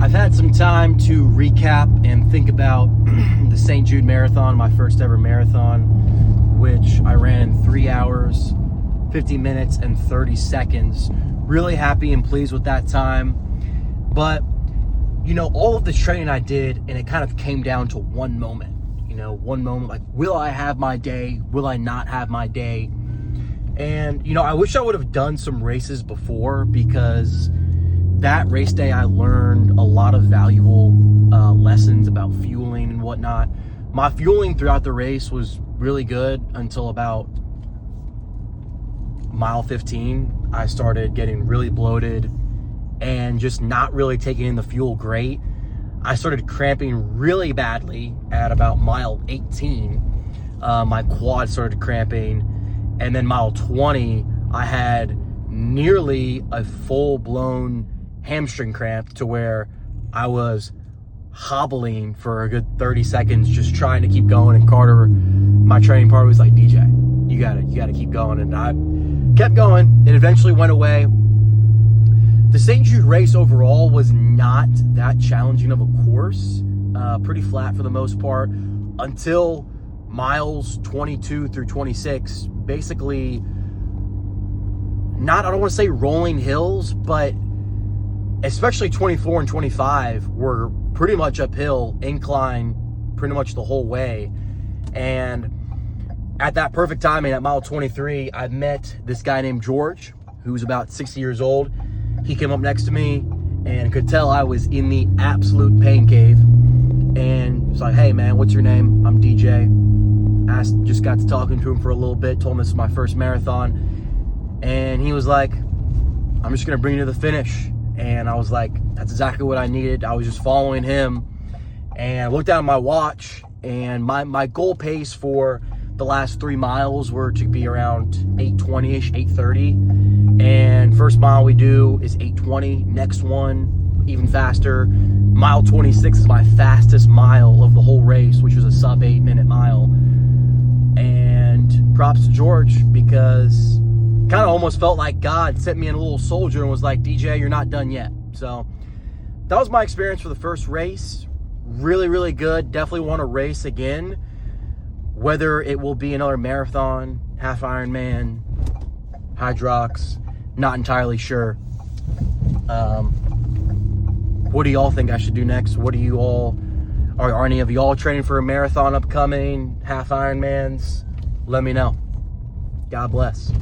I've had some time to recap and think about the St. Jude Marathon, my first ever marathon, which I ran in 3 hours, 50 minutes, and 30 seconds. Really happy and pleased with that time. But, you know, all of the training I did, and it kind of came down to one moment. You know, one moment, like, will I have my day? Will I not have my day? And, you know, I wish I would have done some races before, because that race day I learned a lot of valuable lessons about fueling and whatnot. My fueling throughout the race was really good until about mile 15. I started getting really bloated and just not really taking in the fuel great. I started cramping really badly at about mile 18. My quad started cramping. And then mile 20, I had nearly a full-blown hamstring cramp to where I was hobbling for a good 30 seconds just trying to keep going. And Carter, my training partner, was like, DJ, you gotta keep going. And I kept going. It eventually went away. The St. Jude race overall was not that challenging of a course. Pretty flat for the most part until miles 22 through 26. Basically, I don't want to say rolling hills, but especially 24 and 25 were pretty much uphill, incline pretty much the whole way. And at that perfect timing, at mile 23, I met this guy named George, who's about 60 years old. He came up next to me and could tell I was in the absolute pain cave. And was like, hey man, what's your name? I'm DJ. Just got to talking to him for a little bit, told him this is my first marathon. And he was like, I'm just gonna bring you to the finish. And I was like, that's exactly what I needed. I was just following him. And I looked down at my watch, and my goal pace for the last 3 miles were to be around 8:20-ish, 8:30. And first mile we do is 8:20. Next one, even faster. Mile 26 is my fastest mile of the whole race, which was a sub 8-minute mile. And props to George, because kind of almost felt like God sent me in a little soldier and was like, DJ, you're not done yet. So that was my experience for the first race. Really, really good. Definitely want to race again. Whether it will be another marathon, half Ironman, Hydrox, not entirely sure. What do y'all think I should do next? What do you all, are any of y'all training for a marathon upcoming, half Ironmans? Let me know. God bless.